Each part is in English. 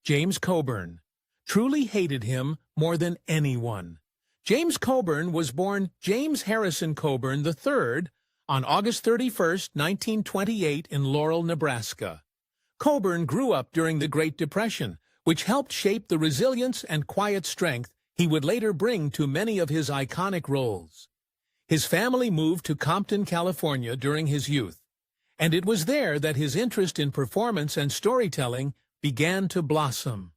James Coburn, truly hated him more than anyone. James Coburn was born James Harrison Coburn III on August 31, 1928 in Laurel, Nebraska. Coburn grew up during the Great Depression, which helped shape the resilience and quiet strength he would later bring to many of his iconic roles. His family moved to Compton, California during his youth, and it was there that his interest in performance and storytelling began to blossom.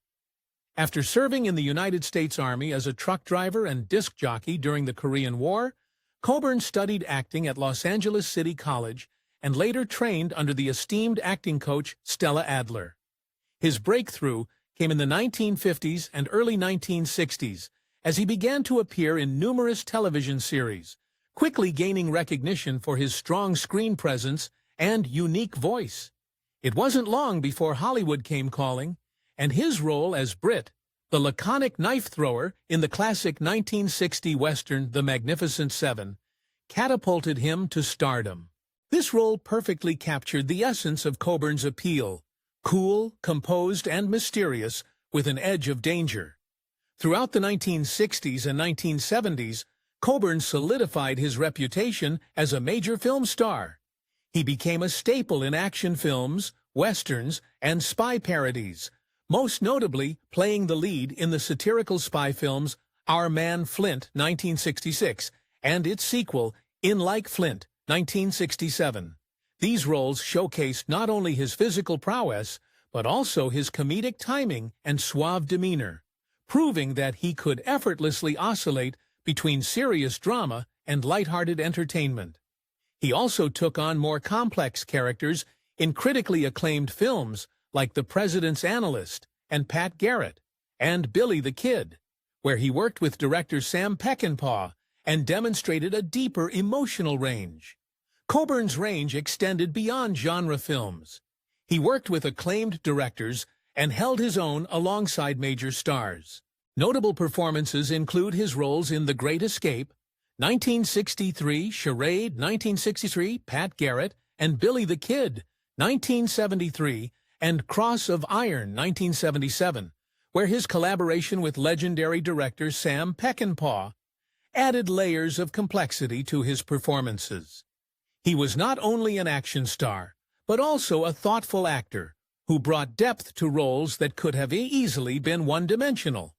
After serving in the United States Army as a truck driver and disc jockey during the Korean War, Coburn studied acting at Los Angeles City College and later trained under the esteemed acting coach Stella Adler. His breakthrough came in the 1950s and early 1960s as he began to appear in numerous television series, quickly gaining recognition for his strong screen presence and unique voice. It wasn't long before Hollywood came calling, and his role as Britt, the laconic knife thrower in the classic 1960 Western The Magnificent Seven, catapulted him to stardom. This role perfectly captured the essence of Coburn's appeal: cool, composed, and mysterious, with an edge of danger. Throughout the 1960s and 1970s, Coburn solidified his reputation as a major film star. He became a staple in action films, westerns, and spy parodies, most notably playing the lead in the satirical spy films Our Man Flint, 1966, and its sequel, In Like Flint, 1967. These roles showcased not only his physical prowess, but also his comedic timing and suave demeanor, proving that he could effortlessly oscillate between serious drama and lighthearted entertainment. He also took on more complex characters in critically acclaimed films like The President's Analyst and Pat Garrett, and Billy the Kid, where he worked with director Sam Peckinpah and demonstrated a deeper emotional range. Coburn's range extended beyond genre films. He worked with acclaimed directors and held his own alongside major stars. Notable performances include his roles in The Great Escape, 1963, Charade, 1963, Pat Garrett, and Billy the Kid, 1973, and Cross of Iron, 1977, where his collaboration with legendary director Sam Peckinpah added layers of complexity to his performances. He was not only an action star, but also a thoughtful actor who brought depth to roles that could have easily been one-dimensional.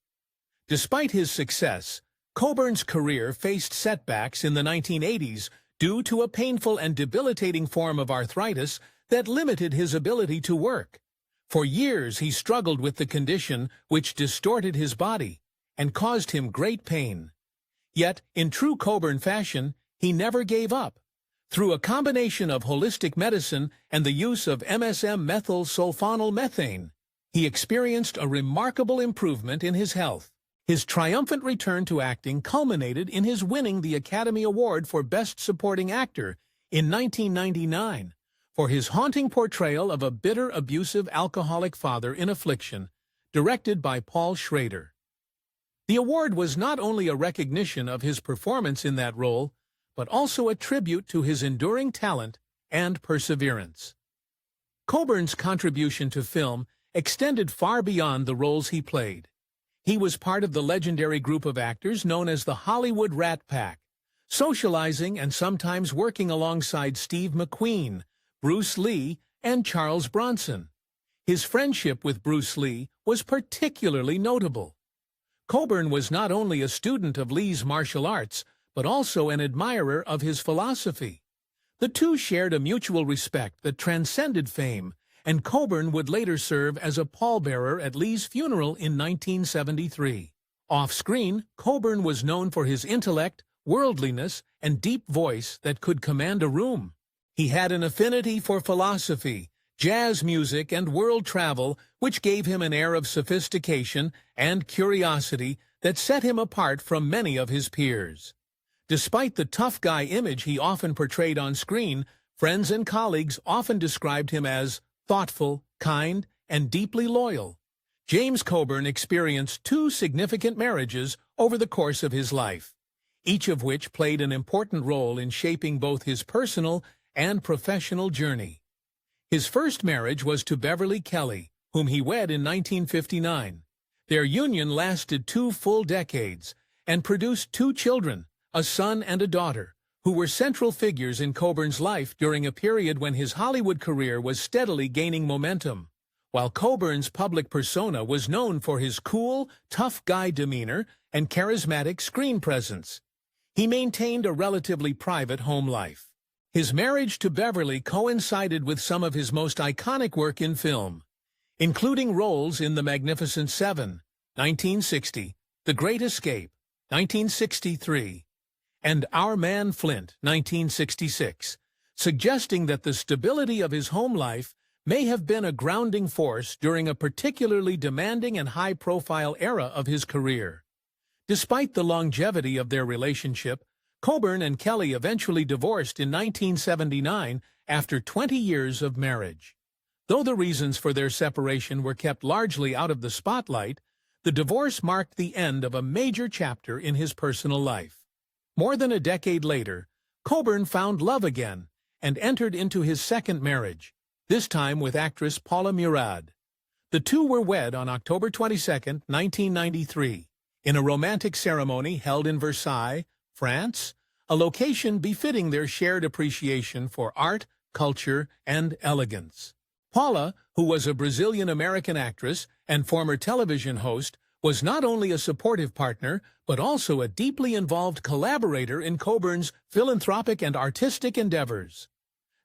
Despite his success, Coburn's career faced setbacks in the 1980s due to a painful and debilitating form of arthritis that limited his ability to work. For years he struggled with the condition, which distorted his body and caused him great pain. Yet, in true Coburn fashion, he never gave up. Through a combination of holistic medicine and the use of MSM-methyl sulfonyl methane, he experienced a remarkable improvement in his health. His triumphant return to acting culminated in his winning the Academy Award for Best Supporting Actor in 1999 for his haunting portrayal of a bitter, abusive alcoholic father in affliction, directed by Paul Schrader. The award was not only a recognition of his performance in that role, but also a tribute to his enduring talent and perseverance. Coburn's contribution to film extended far beyond the roles he played. He was part of the legendary group of actors known as the Hollywood Rat Pack, socializing and sometimes working alongside Steve McQueen, Bruce Lee, and Charles Bronson. His friendship with Bruce Lee was particularly notable. Coburn was not only a student of Lee's martial arts, but also an admirer of his philosophy. The two shared a mutual respect that transcended fame, and Coburn would later serve as a pallbearer at Lee's funeral in 1973. Off-screen, Coburn was known for his intellect, worldliness, and deep voice that could command a room. He had an affinity for philosophy, jazz music, and world travel, which gave him an air of sophistication and curiosity that set him apart from many of his peers. Despite the tough guy image he often portrayed on screen, friends and colleagues often described him as thoughtful, kind, and deeply loyal. James Coburn experienced two significant marriages over the course of his life, each of which played an important role in shaping both his personal and professional journey. His first marriage was to Beverly Kelly, whom he wed in 1959. Their union lasted 2 full decades and produced 2 children, a son and a daughter, who were central figures in Coburn's life during a period when his Hollywood career was steadily gaining momentum. While Coburn's public persona was known for his cool, tough guy demeanor and charismatic screen presence, he maintained a relatively private home life. His marriage to Beverly coincided with some of his most iconic work in film, including roles in The Magnificent Seven, 1960, The Great Escape, 1963, and Our Man Flint, 1966, suggesting that the stability of his home life may have been a grounding force during a particularly demanding and high-profile era of his career. Despite the longevity of their relationship, Coburn and Kelly eventually divorced in 1979 after 20 years of marriage. Though the reasons for their separation were kept largely out of the spotlight, the divorce marked the end of a major chapter in his personal life. More than a decade later, Coburn found love again and entered into his second marriage, this time with actress Paula Murad. The two were wed on October 22, 1993, in a romantic ceremony held in Versailles, France, a location befitting their shared appreciation for art, culture, and elegance. Paula, who was a Brazilian-American actress and former television host, was not only a supportive partner, but also a deeply involved collaborator in Coburn's philanthropic and artistic endeavors.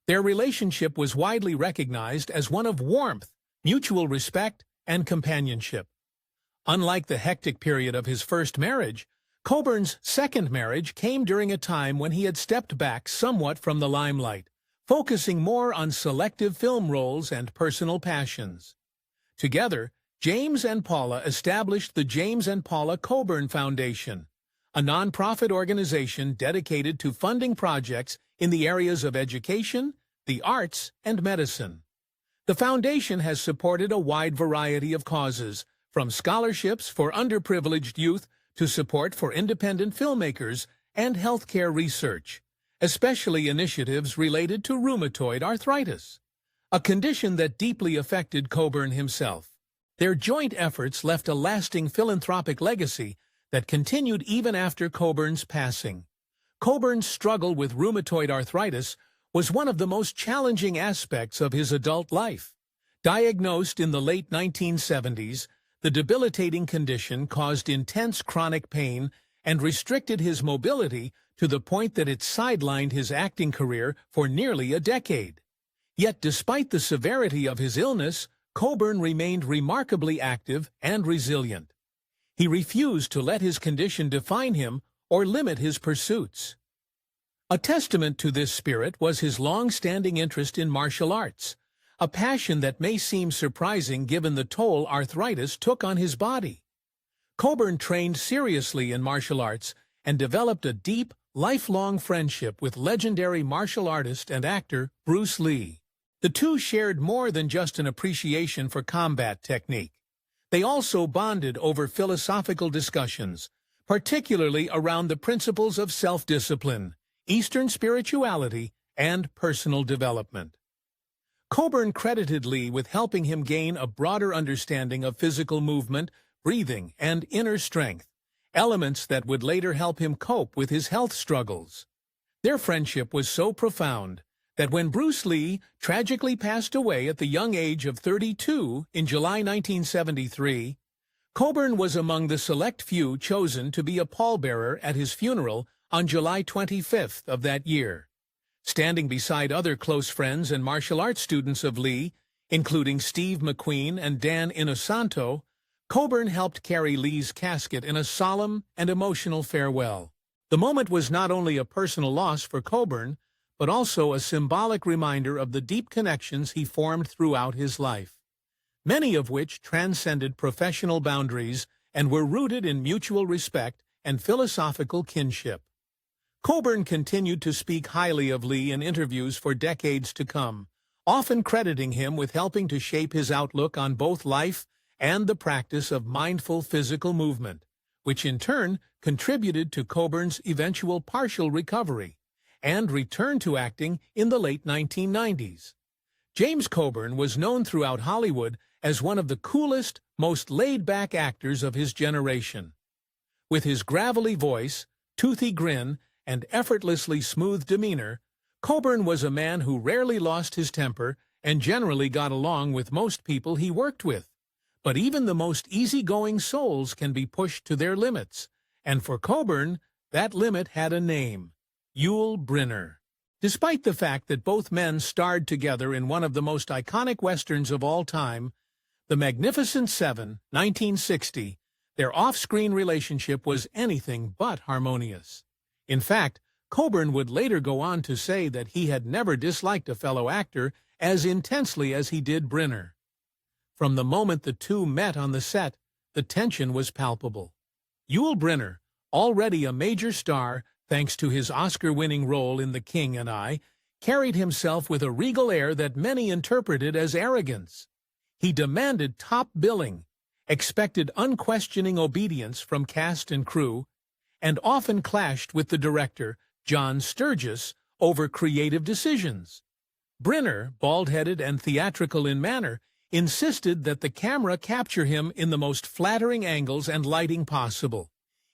Their relationship was widely recognized as one of warmth, mutual respect, and companionship. Unlike the hectic period of his first marriage, Coburn's second marriage came during a time when he had stepped back somewhat from the limelight, focusing more on selective film roles and personal passions. Together, James and Paula established the James and Paula Coburn Foundation, a nonprofit organization dedicated to funding projects in the areas of education, the arts, and medicine. The foundation has supported a wide variety of causes, from scholarships for underprivileged youth to support for independent filmmakers and healthcare research, especially initiatives related to rheumatoid arthritis, a condition that deeply affected Coburn himself. Their joint efforts left a lasting philanthropic legacy that continued even after Coburn's passing. Coburn's struggle with rheumatoid arthritis was one of the most challenging aspects of his adult life. Diagnosed in the late 1970s, the debilitating condition caused intense chronic pain and restricted his mobility to the point that it sidelined his acting career for nearly a decade. Yet despite the severity of his illness, Coburn remained remarkably active and resilient. He refused to let his condition define him or limit his pursuits. A testament to this spirit was his long-standing interest in martial arts, a passion that may seem surprising given the toll arthritis took on his body. Coburn trained seriously in martial arts and developed a deep, lifelong friendship with legendary martial artist and actor Bruce Lee. The two shared more than just an appreciation for combat technique. They also bonded over philosophical discussions, particularly around the principles of self-discipline, Eastern spirituality, and personal development. Coburn credited Lee with helping him gain a broader understanding of physical movement, breathing, and inner strength, elements that would later help him cope with his health struggles. Their friendship was so profound that when Bruce Lee tragically passed away at the young age of 32 in July 1973, Coburn was among the select few chosen to be a pallbearer at his funeral on July 25th of that year. Standing beside other close friends and martial arts students of Lee, including Steve McQueen and Dan Inosanto, Coburn helped carry Lee's casket in a solemn and emotional farewell. The moment was not only a personal loss for Coburn, but also a symbolic reminder of the deep connections he formed throughout his life, many of which transcended professional boundaries and were rooted in mutual respect and philosophical kinship. Coburn continued to speak highly of Lee in interviews for decades to come, often crediting him with helping to shape his outlook on both life and the practice of mindful physical movement, which in turn contributed to Coburn's eventual partial recovery and return to acting in the late 1990s. James Coburn was known throughout Hollywood as one of the coolest, most laid-back actors of his generation. With his gravelly voice, toothy grin, and effortlessly smooth demeanor, Coburn was a man who rarely lost his temper and generally got along with most people he worked with. But even the most easygoing souls can be pushed to their limits, and for Coburn, that limit had a name: Yul Brynner. Despite the fact that both men starred together in one of the most iconic westerns of all time, The Magnificent Seven, 1960, their off-screen relationship was anything but harmonious. In fact, Coburn would later go on to say that he had never disliked a fellow actor as intensely as he did Brynner. From the moment the two met on the set, the tension was palpable. Yul Brynner, already a major star thanks to his Oscar-winning role in The King and I, carried himself with a regal air that many interpreted as arrogance. He demanded top billing, expected unquestioning obedience from cast and crew, and often clashed with the director, John Sturges, over creative decisions. Brynner, bald-headed and theatrical in manner, insisted that the camera capture him in the most flattering angles and lighting possible,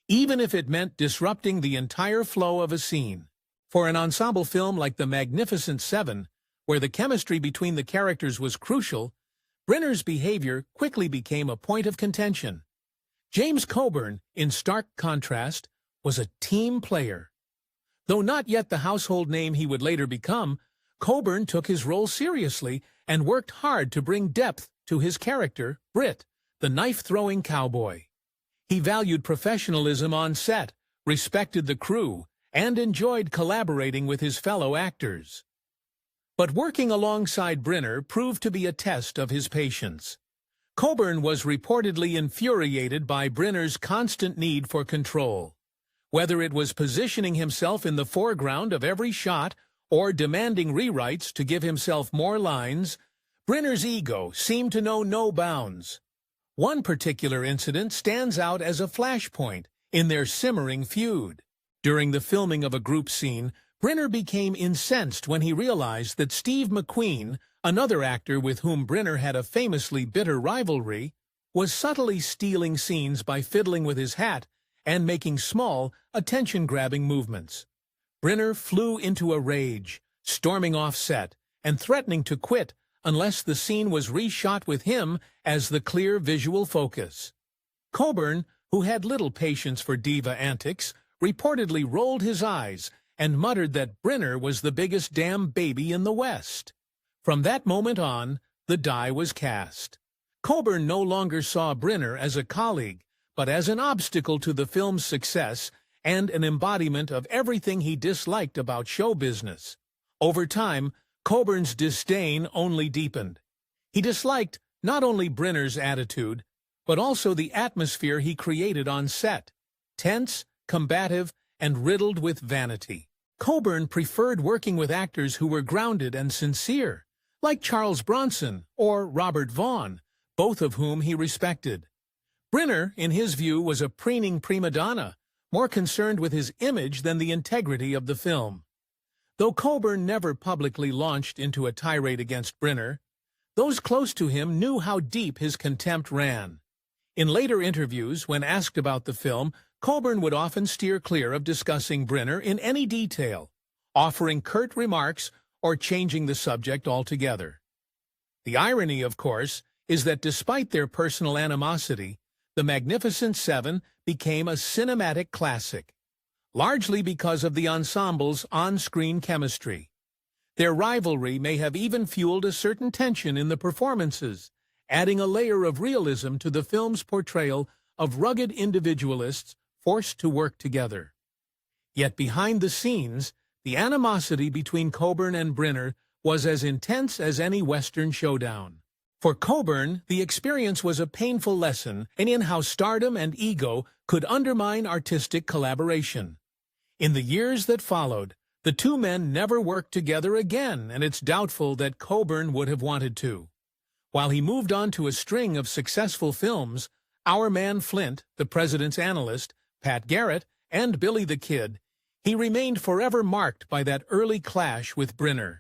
even if it meant disrupting the entire flow of a scene. For an ensemble film like The Magnificent Seven, where the chemistry between the characters was crucial, Brynner's behavior quickly became a point of contention. James Coburn, in stark contrast, was a team player. Though not yet the household name he would later become, Coburn took his role seriously and worked hard to bring depth to his character, Britt, the knife-throwing cowboy. He valued professionalism on set, respected the crew, and enjoyed collaborating with his fellow actors. But working alongside Brynner proved to be a test of his patience. Coburn was reportedly infuriated by Brynner's constant need for control. Whether it was positioning himself in the foreground of every shot or demanding rewrites to give himself more lines, Brynner's ego seemed to know no bounds. One particular incident stands out as a flashpoint in their simmering feud. During the filming of a group scene, Brynner became incensed when he realized that Steve McQueen, another actor with whom Brynner had a famously bitter rivalry, was subtly stealing scenes by fiddling with his hat and making small, attention-grabbing movements. Brynner flew into a rage, storming off set and threatening to quit unless the scene was reshot with him as the clear visual focus. Coburn, who had little patience for diva antics, reportedly rolled his eyes and muttered that Brynner was the biggest damn baby in the West. From that moment on, the die was cast. Coburn no longer saw Brynner as a colleague, but as an obstacle to the film's success and an embodiment of everything he disliked about show business. Over time, Coburn's disdain only deepened. He disliked not only Brynner's attitude, but also the atmosphere he created on set, tense, combative, and riddled with vanity. Coburn preferred working with actors who were grounded and sincere, like Charles Bronson or Robert Vaughn, both of whom he respected. Brynner, in his view, was a preening prima donna, more concerned with his image than the integrity of the film. Though Coburn never publicly launched into a tirade against Brynner, those close to him knew how deep his contempt ran. In later interviews, when asked about the film, Coburn would often steer clear of discussing Brynner in any detail, offering curt remarks or changing the subject altogether. The irony, of course, is that despite their personal animosity, The Magnificent Seven became a cinematic classic, largely because of the ensemble's on-screen chemistry. Their rivalry may have even fueled a certain tension in the performances, adding a layer of realism to the film's portrayal of rugged individualists forced to work together. Yet behind the scenes, the animosity between Coburn and Brynner was as intense as any Western showdown. For Coburn, the experience was a painful lesson in how stardom and ego could undermine artistic collaboration. In the years that followed, the two men never worked together again, and it's doubtful that Coburn would have wanted to. While he moved on to a string of successful films, Our Man Flint, The President's Analyst, Pat Garrett, and Billy the Kid, he remained forever marked by that early clash with Brynner.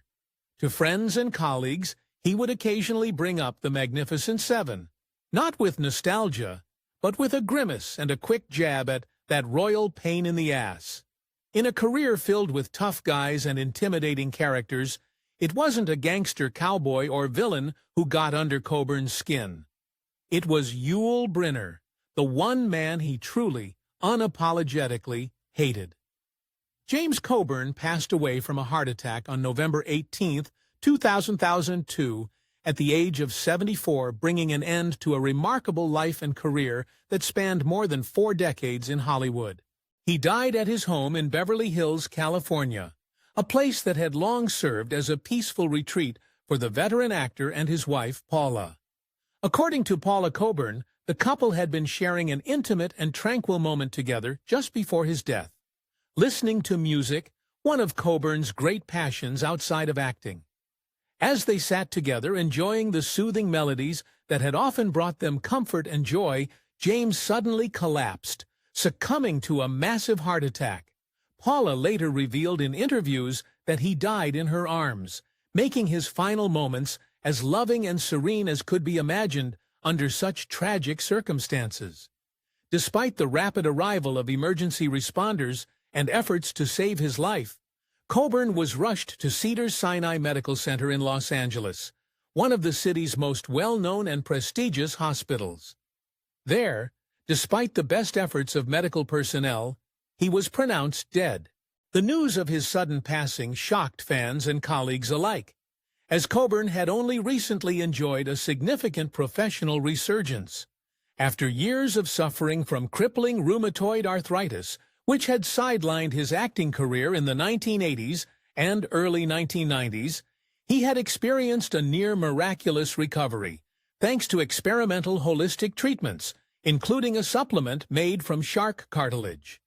To friends and colleagues, he would occasionally bring up the Magnificent Seven, not with nostalgia, but with a grimace and a quick jab at that royal pain in the ass. In a career filled with tough guys and intimidating characters, it wasn't a gangster cowboy or villain who got under Coburn's skin. It was Yul Brynner, the one man he truly, unapologetically hated. James Coburn passed away from a heart attack on November 18, 2002, at the age of 74, bringing an end to a remarkable life and career that spanned more than 4 decades in Hollywood. He died at his home in Beverly Hills, California, a place that had long served as a peaceful retreat for the veteran actor and his wife, Paula. According to Paula Coburn, the couple had been sharing an intimate and tranquil moment together just before his death. Listening to music, one of Coburn's great passions outside of acting. As they sat together enjoying the soothing melodies that had often brought them comfort and joy, James suddenly collapsed, succumbing to a massive heart attack. Paula later revealed in interviews that he died in her arms, making his final moments as loving and serene as could be imagined under such tragic circumstances. Despite the rapid arrival of emergency responders and efforts to save his life, Coburn was rushed to Cedars-Sinai Medical Center in Los Angeles, one of the city's most well-known and prestigious hospitals. There, despite the best efforts of medical personnel, he was pronounced dead. The news of his sudden passing shocked fans and colleagues alike, as Coburn had only recently enjoyed a significant professional resurgence. After years of suffering from crippling rheumatoid arthritis, which had sidelined his acting career in the 1980s and early 1990s, he had experienced a near-miraculous recovery, thanks to experimental holistic treatments, including a supplement made from shark cartilage.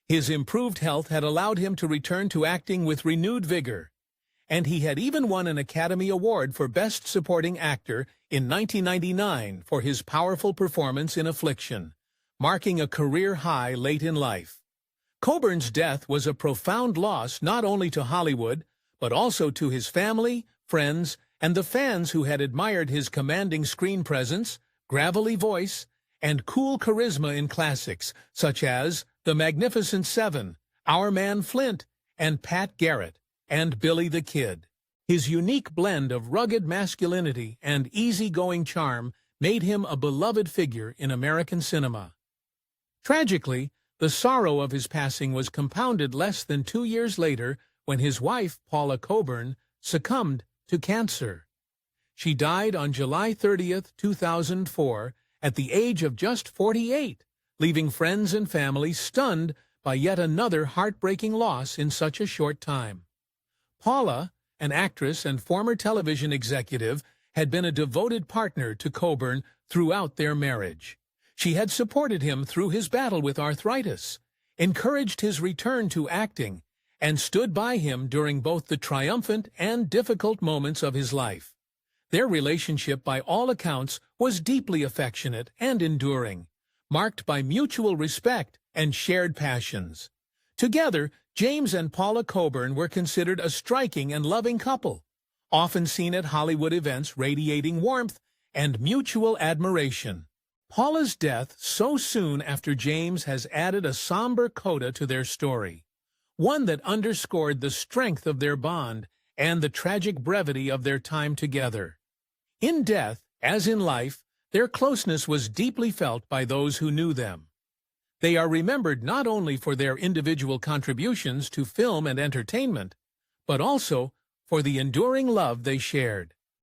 His improved health had allowed him to return to acting with renewed vigor, and he had even won an Academy Award for Best Supporting Actor in 1999 for his powerful performance in Affliction, marking a career high late in life. Coburn's death was a profound loss not only to Hollywood, but also to his family, friends, and the fans who had admired his commanding screen presence, gravelly voice, and cool charisma in classics such as The Magnificent Seven, Our Man Flint, and Pat Garrett, and Billy the Kid. His unique blend of rugged masculinity and easygoing charm made him a beloved figure in American cinema. Tragically, the sorrow of his passing was compounded less than 2 years later when his wife, Paula Coburn, succumbed to cancer. She died on July 30, 2004, at the age of just 48, leaving friends and family stunned by yet another heartbreaking loss in such a short time. Paula, an actress and former television executive, had been a devoted partner to Coburn throughout their marriage. She had supported him through his battle with arthritis, encouraged his return to acting, and stood by him during both the triumphant and difficult moments of his life. Their relationship, by all accounts, was deeply affectionate and enduring, marked by mutual respect and shared passions. Together, James and Paula Coburn were considered a striking and loving couple, often seen at Hollywood events radiating warmth and mutual admiration. Paula's death so soon after James has added a somber coda to their story, one that underscored the strength of their bond and the tragic brevity of their time together. In death, as in life, their closeness was deeply felt by those who knew them. They are remembered not only for their individual contributions to film and entertainment, but also for the enduring love they shared.